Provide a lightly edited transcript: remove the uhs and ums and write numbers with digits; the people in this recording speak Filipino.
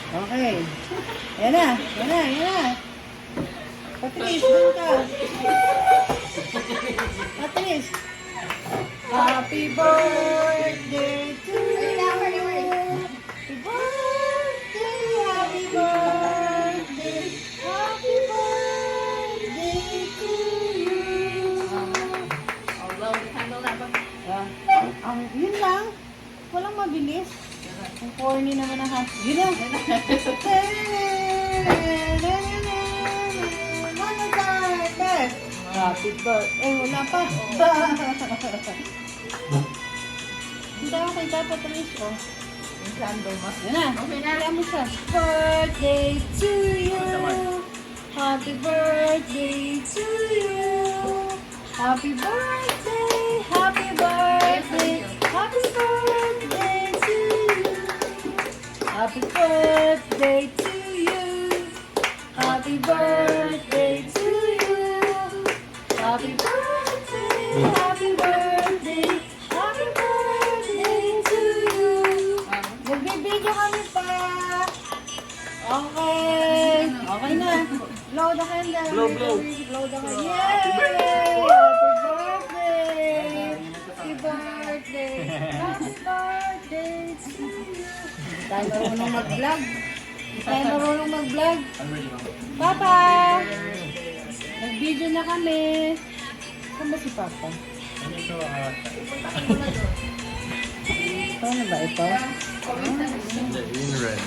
Okay. Yan na. Yan na. Yan na. Patrice, doon ka. Patrice. Happy birthday to you. Happy birthday. Happy birthday. Happy birthday to you. Yun lang. Walang mabilis. Ang corny naman ang happy. Yun lang. Happy birthday. Wala pa. Hindi ako kay Papa Patrice, oh. Yan na. Kaya mo siya. Birthday to you. Happy birthday to you. Happy birthday. Happy birthday. Happy birthday to you. Happy birthday to you. Happy birthday to you. Happy birthday. Happy birthday. Happy birthday to you. Magbibigyo kami pa. Okay. Okay na. Blow the candle. Blow the candle. Yay! Happy birthday. Happy birthday to you. Tayo marunong mag-vlog. Tayo marunong mag-vlog. Papa! Nag-video na kami. Saan ba si Papa? Ito na ba ito? Hindi, yun red.